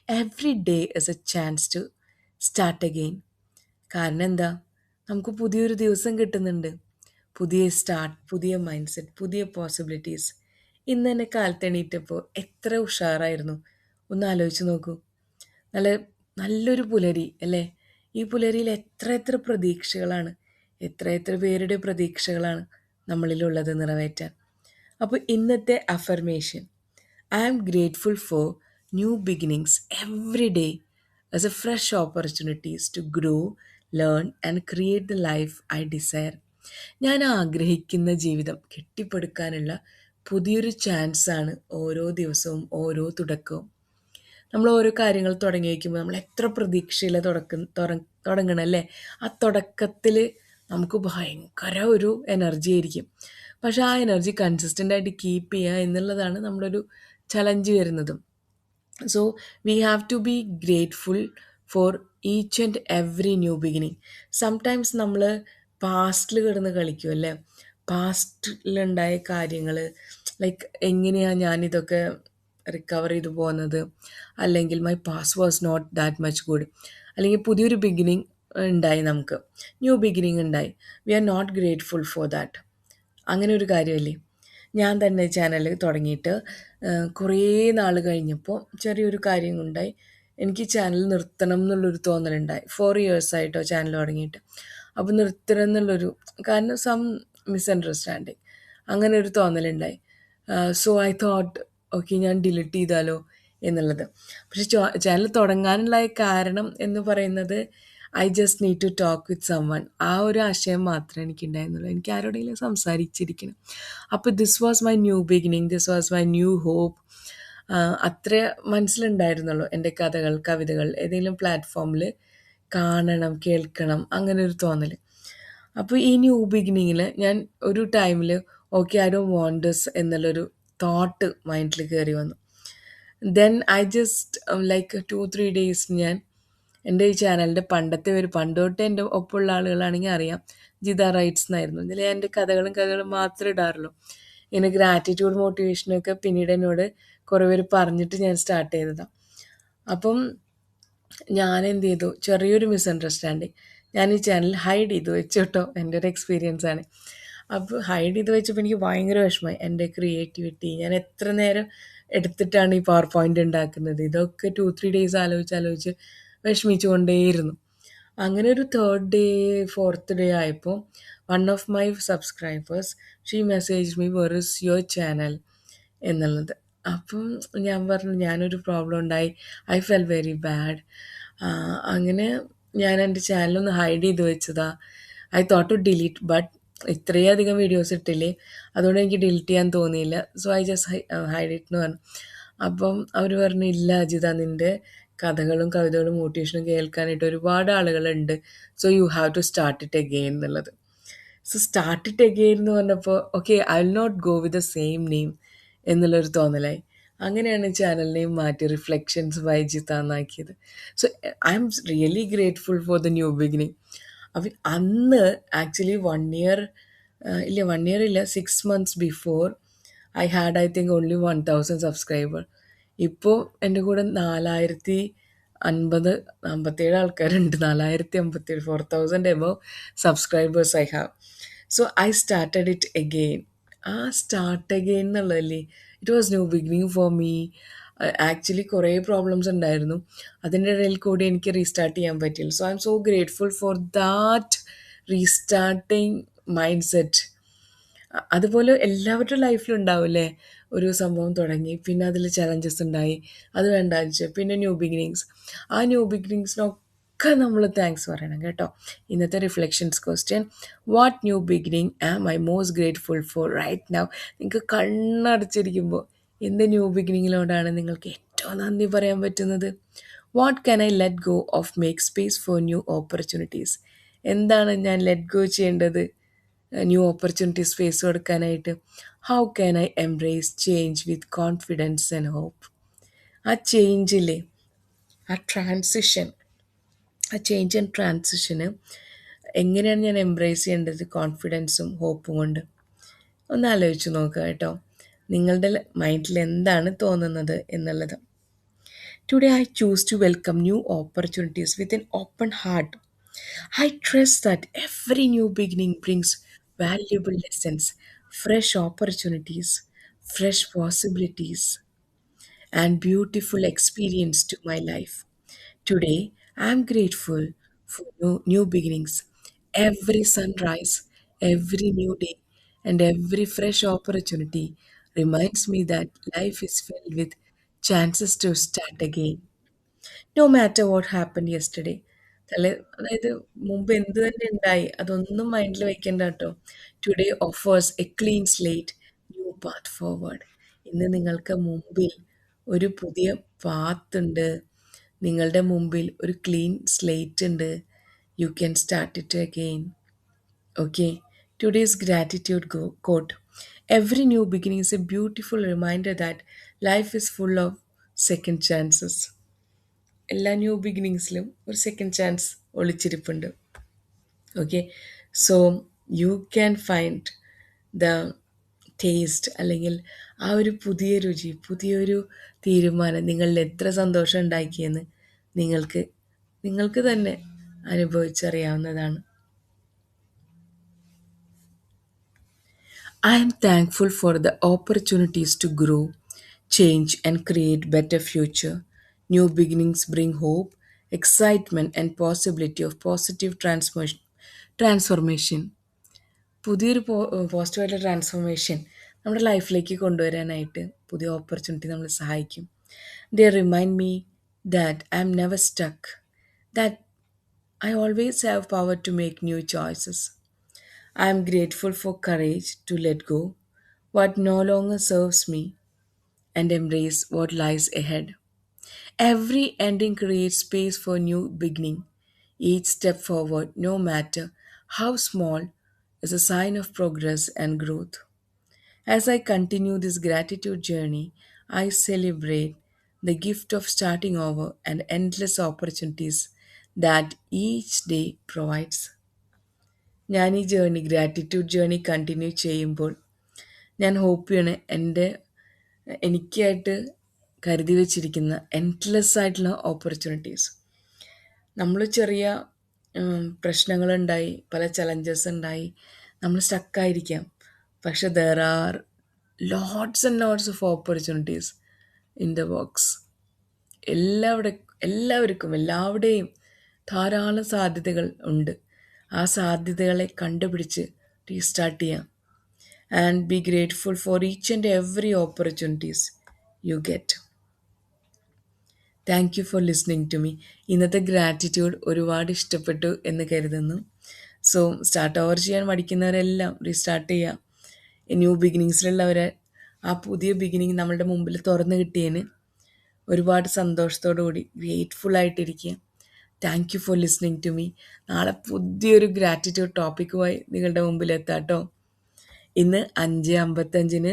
Every day is a chance to start again. കാരണം എന്താ? നമുക്ക് പുതിയൊരു ദിവസം കിട്ടുന്നുണ്ട്. പുതിയ സ്റ്റാർട്ട്, പുതിയ മൈൻഡ് സെറ്റ്, പുതിയ പോസിബിലിറ്റീസ്. ഇന്ന് തന്നെ കാലത്ത് എണീറ്റപ്പോൾ എത്ര ഉഷാറായിരുന്നു. ഒന്ന് ആലോചിച്ച് നോക്കൂ. നല്ല നല്ലൊരു പുലരി അല്ലേ? ഈ പുലരിയിൽ എത്ര എത്ര പ്രതീക്ഷകളാണ്, എത്ര എത്ര പേരുടെ പ്രതീക്ഷകളാണ് നമ്മളിലുള്ളത് നിറവേറ്റാൻ. അപ്പോൾ ഇന്നത്തെ affirmation: I am grateful for new beginnings every day as a fresh opportunities to grow, learn and create the life I desire. ഞാൻ ആഗ്രഹിക്കുന്ന ജീവിതം കെട്ടിപ്പടുക്കാനുള്ള പുതിയൊരു ചാൻസാണ് ഓരോ ദിവസവും, ഓരോ തുടക്കവും. നമ്മൾ ഓരോ കാര്യങ്ങൾ തുടങ്ങി വയ്ക്കുമ്പോൾ നമ്മൾ എത്ര പ്രതീക്ഷയില തുടങ്ങണം അല്ലേ? ആ തുടക്കത്തിൽ നമുക്ക് ഭയങ്കര ഒരു എനർജി ആയിരിക്കും. പക്ഷെ ആ എനർജി കൺസിസ്റ്റൻ്റ് ആയിട്ട് കീപ്പ് ചെയ്യുക എന്നുള്ളതാണ് നമ്മുടെ ഒരു ചലഞ്ച് വരുന്നതും. So we have to be grateful for each and every new beginning. Sometimes നമ്മൾ പാസ്റ്റിൽ കിടന്ന് കളിക്കും അല്ലേ? പാസ്റ്റിലുണ്ടായ കാര്യങ്ങൾ, ലൈക്ക് എങ്ങനെയാണ് ഞാനിതൊക്കെ റിക്കവർ ചെയ്തു പോകുന്നത്, അല്ലെങ്കിൽ my past was not that much good, അല്ലെങ്കിൽ പുതിയൊരു ബിഗിനിങ് ഉണ്ടായി, നമുക്ക് ന്യൂ ബിഗിനിങ് ഉണ്ടായി. We are not grateful for that. അങ്ങനെ ഒരു കാര്യമല്ലേ? ഞാൻ തന്നെ ചാനൽ തുടങ്ങിയിട്ട് കുറേ നാൾ കഴിഞ്ഞപ്പോൾ ചെറിയൊരു കാര്യം ഉണ്ടായി. എനിക്ക് ചാനൽ നിർത്തണം എന്നുള്ളൊരു തോന്നലുണ്ടായി. 4 years ആയിട്ടോ ചാനൽ തുടങ്ങിയിട്ട്. അപ്പോൾ നിർത്തണം എന്നുള്ളൊരു കാരണം മിസ്അണ്ടർസ്റ്റാൻഡിങ്, അങ്ങനെ ഒരു തോന്നലുണ്ടായി. സോ ഐ തോട്ട് ഓക്കെ, ഞാൻ ഡിലീറ്റ് ചെയ്താലോ എന്നുള്ളത്. പക്ഷെ ചാനൽ തുടങ്ങാനുള്ള കാരണം എന്ന് പറയുന്നത് I just need to talk with one. ആ ഒരു ആശയം മാത്രമേ എനിക്കുണ്ടായിരുന്നുള്ളൂ. എനിക്ക് ആരോടെങ്കിലും സംസാരിച്ചിരിക്കണം. അപ്പോൾ this was my new beginning, this was my new hope. അത്രേ മനസ്സിലുണ്ടായിരുന്നുള്ളൂ. എൻ്റെ കഥകൾ, കവിതകൾ ഏതെങ്കിലും പ്ലാറ്റ്ഫോമിൽ കാണണം, കേൾക്കണം, അങ്ങനെ ഒരു തോന്നൽ. അപ്പോൾ ഈ ന്യൂ ബിഗിനിങ്ങിൽ ഞാൻ ഒരു ടൈമിൽ okay, I don't want this എന്നുള്ളൊരു തോട്ട് മൈൻഡിൽ കയറി വന്നു. Then I just like 2-3 days ഞാൻ എൻ്റെ ഈ ചാനലിൻ്റെ പണ്ട് തൊട്ട് എൻ്റെ ഒപ്പമുള്ള ആളുകളാണെങ്കിൽ അറിയാം, ജിത റൈറ്റ്സ് എന്നായിരുന്നു. ഇതിൽ ഞാൻ എൻ്റെ കഥകളും മാത്രമേ ഇടാറുള്ളൂ. ഇങ്ങനെ ഗ്രാറ്റിറ്റ്യൂഡ് മോട്ടിവേഷനൊക്കെ പിന്നീട് എന്നോട് കുറേ പേര് പറഞ്ഞിട്ട് ഞാൻ സ്റ്റാർട്ട് ചെയ്തതാണ്. അപ്പം ഞാൻ എന്ത് ചെയ്തു, ചെറിയൊരു മിസ്അണ്ടർസ്റ്റാൻഡിങ്, ഞാൻ ഈ ചാനൽ ഹൈഡ് ചെയ്ത് വെച്ചു കേട്ടോ. എൻ്റെ ഒരു എക്സ്പീരിയൻസ് ആണ്. അപ്പോൾ ഹൈഡ് ചെയ്ത് വെച്ചപ്പോൾ എനിക്ക് ഭയങ്കര വിഷമമായി. എൻ്റെ ക്രിയേറ്റിവിറ്റി ഞാൻ എത്ര നേരം എടുത്തിട്ടാണ് ഈ പവർ പോയിൻ്റ് ഉണ്ടാക്കുന്നത്, ഇതൊക്കെ 2-3 ഡേയ്സ് ആലോചിച്ച് വിഷമിച്ചുകൊണ്ടേയിരുന്നു. അങ്ങനെ ഒരു തേർഡ് ഡേ, ഫോർത്ത് ഡേ ആയപ്പോൾ one of my subscribers she message me where is your channel എന്നുള്ളത്. അപ്പം ഞാൻ പറഞ്ഞു ഞാനൊരു പ്രോബ്ലം ഉണ്ടായി, ഐ ഫെൽ വെരി ബാഡ്. അങ്ങനെ ഞാൻ എൻ്റെ ചാനലൊന്ന് ഹൈഡ് ചെയ്ത് വെച്ചതാ. I thought to delete, but ഇത്രയധികം വീഡിയോസ് ഇട്ടില്ലേ, അതുകൊണ്ട് എനിക്ക് ഡിലീറ്റ് ചെയ്യാൻ തോന്നിയില്ല. So I just hide it എന്ന് പറഞ്ഞു. അപ്പം അവർ പറഞ്ഞു, ഇല്ല അജിത, നിൻ്റെ കഥകളും കവിതകളും മോട്ടിവേഷനും കേൾക്കാനായിട്ട് ഒരുപാട് ആളുകളുണ്ട്, so you have to start it again എന്നുള്ളത്. സോ സ്റ്റാർട്ട് ഇറ്റ് അഗെയിൻ എന്ന് പറഞ്ഞപ്പോൾ okay, I will not go with the same name എന്നുള്ളൊരു തോന്നലായി. അങ്ങനെയാണ് ചാനൽ നെയിം മാറ്റി റിഫ്ലക്ഷൻസ് ബൈ ജിത്ത എന്നാക്കിയത്. So I am really grateful for the new beginning. അപ്പം അന്ന് ആക്ച്വലി 1 year, ഇല്ല 1 year ഇല്ല, 6 months before I had I think only 1000 subscriber. ഇപ്പോൾ എൻ്റെ കൂടെ 4057 ആൾക്കാരുണ്ട്. 4057, 4000 above subscribers I have. So I started it again. ആ സ്റ്റാർട്ട് അഗെയിൻ എന്നുള്ളതല്ലേ, it was new beginning for me. Actually കുറേ പ്രോബ്ലംസ് ഉണ്ടായിരുന്നു, അതിൻ്റെ ഇടയിൽ കൂടി എനിക്ക് റീസ്റ്റാർട്ട് ചെയ്യാൻ പറ്റില്ല. So I am so grateful for that restarting mind set. അതുപോലെ എല്ലാവരുടെ ലൈഫിലും ഉണ്ടാവില്ലേ, ഒരു സംഭവം തുടങ്ങി, പിന്നെ അതിൽ ചലഞ്ചസ് ഉണ്ടായി, അത് വേണ്ട വെച്ച്, പിന്നെ ന്യൂ ബിഗിനിങ്സ്. ആ ന്യൂ ബിഗിനിങ്സിനൊക്കെ നമ്മൾ താങ്ക്സ് പറയണം കേട്ടോ. ഇന്നത്തെ reflections question: what new beginning am I most grateful for right now? നിങ്ങൾക്ക് കണ്ണടച്ചിരിക്കുമ്പോൾ എന്ത് ന്യൂ ബിഗിനിങ്ങിലോടാണ് നിങ്ങൾക്ക് ഏറ്റവും നന്ദി പറയാൻ പറ്റുന്നത്? What can I let go of make space for new opportunities? എന്താണ് ഞാൻ ലെറ്റ് ഗോ ചെയ്യേണ്ടത് ന്യൂ ഓപ്പർച്യൂണിറ്റീസ് ഫേസ് കൊടുക്കാനായിട്ട്? How can I embrace change with confidence and hope? ആ ചേഞ്ചില്ലേ, ആ ട്രാൻസിഷൻ, ആ ചേഞ്ച് ആൻഡ് ട്രാൻസിഷന് എങ്ങനെയാണ് ഞാൻ എംബ്രേസ് ചെയ്യേണ്ടത് കോൺഫിഡൻസും ഹോപ്പും കൊണ്ട്? ഒന്ന് ആലോചിച്ച് നോക്കുക കേട്ടോ, നിങ്ങളുടെ മൈൻഡിൽ എന്താണ് തോന്നുന്നത് എന്നുള്ളത്. Today, I choose to welcome new opportunities with an open heart. I trust that every new beginning brings valuable lessons, fresh opportunities, fresh possibilities, and beautiful experience to my life. Today, I am grateful for new beginnings. Every sunrise, every new day, and every fresh opportunity reminds me that life is filled with chances to start again. No matter what happen yesterday. അതായത് മുമ്പ് എന്ത് തന്നെ ഉണ്ടായി അതൊന്നും മൈൻഡിൽ വെക്കേണ്ട കേട്ടോ. Today offers a clean slate, new path forward. ഇന്ന് നിങ്ങൾക്ക് മുമ്പിൽ ഒരു പുതിയ പാത്ത് ഉണ്ട്. നിങ്ങളുടെ മുമ്പിൽ ഒരു ക്ലീൻ സ്ലേറ്റ് ഉണ്ട്. You can start it again. Okay, today's gratitude quote. Every new beginning is a beautiful reminder that life is full of second chances. എല്ലാ ന്യൂ ബിഗിനിങ്സിലും ഒരു സെക്കൻഡ് ചാൻസ് ഒളിച്ചിരിപ്പുണ്ട്. Okay, so you can find the taste, അല്ലെങ്കിൽ ആ ഒരു പുതിയ രുചി, പുതിയൊരു തീരുമാനം നിങ്ങളിൽ എത്ര സന്തോഷം ഉണ്ടാക്കിയെന്ന് നിങ്ങൾക്ക് നിങ്ങൾക്ക് തന്നെ അനുഭവിച്ചറിയാവുന്നതാണ്. I am thankful for the opportunities to grow, change, and create better future. New beginnings bring hope, excitement, and possibility of positive transformation. പുതിയൊരു പോസിറ്റീവായിട്ടുള്ള ട്രാൻസ്ഫോർമേഷൻ നമ്മുടെ ലൈഫിലേക്ക് കൊണ്ടുവരാനായിട്ട് പുതിയ ഓപ്പർച്യൂണിറ്റി നമ്മളെ സഹായിക്കും. They remind me that I am never stuck, that I always have power to make new choices. I am grateful for courage to let go what no longer serves me and embrace what lies ahead. Every ending creates space for new beginning. Each step forward, no matter how small, is a sign of progress and growth. As I continue this gratitude journey, I celebrate the gift of starting over and endless opportunities that each day provides. ഞാൻ ഈ gratitude journey continue ചെയ്യുമ്പോൾ ഞാൻ hope ചെയ്യണേ എനിക്കായിട്ട് കരുതി വച്ചിരിക്കുന്ന endless ആയിട്ടുള്ള opportunities. നമ്മൾ ചെറിയ പ്രശ്നങ്ങളുണ്ടായി, പല ചലഞ്ചസ് ഉണ്ടായി, നമ്മൾ സ്റ്റക്കായിരിക്കാം. പക്ഷെ there are lots and lots of opportunities in the works. എല്ലാവരുടെയും ധാരാളം സാധ്യതകൾ ഉണ്ട്. ആ സാധ്യതകളെ കണ്ടുപിടിച്ച് റീസ്റ്റാർട്ട് ചെയ്യാം. And be grateful for each and every opportunities you get. Thank you for listening to me. ഇന്നത്തെ ഗ്രാറ്റിറ്റ്യൂഡ് ഒരുപാട് ഇഷ്ടപ്പെട്ടു എന്ന് കരുതുന്നു. സോ സ്റ്റാർട്ട് ഓവർ ചെയ്യാൻ മടിക്കുന്നവരെല്ലാം റീസ്റ്റാർട്ട് ചെയ്യാം. ന്യൂ ബിഗിനിങ്സിലുള്ളവരെ ആ പുതിയ ബിഗിനിങ് നമ്മളുടെ മുമ്പിൽ തുറന്നു കിട്ടിയതിന് ഒരുപാട് സന്തോഷത്തോടു കൂടി ഗ്രേറ്റ്ഫുൾ ആയിട്ടിരിക്കുക. Thank you for listening to me. നാളെ പുതിയൊരു ഗ്രാറ്റിറ്റ്യൂഡ് ടോപ്പിക്കുമായി നിങ്ങളുടെ മുമ്പിൽ എത്താട്ടോ. ഇന്ന് 5:55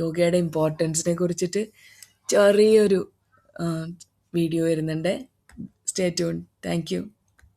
യോഗയുടെ ഇമ്പോർട്ടൻസിനെ കുറിച്ചിട്ട് ചെറിയൊരു വീഡിയോ വരുന്നുണ്ട്. Stay tune. Thank you.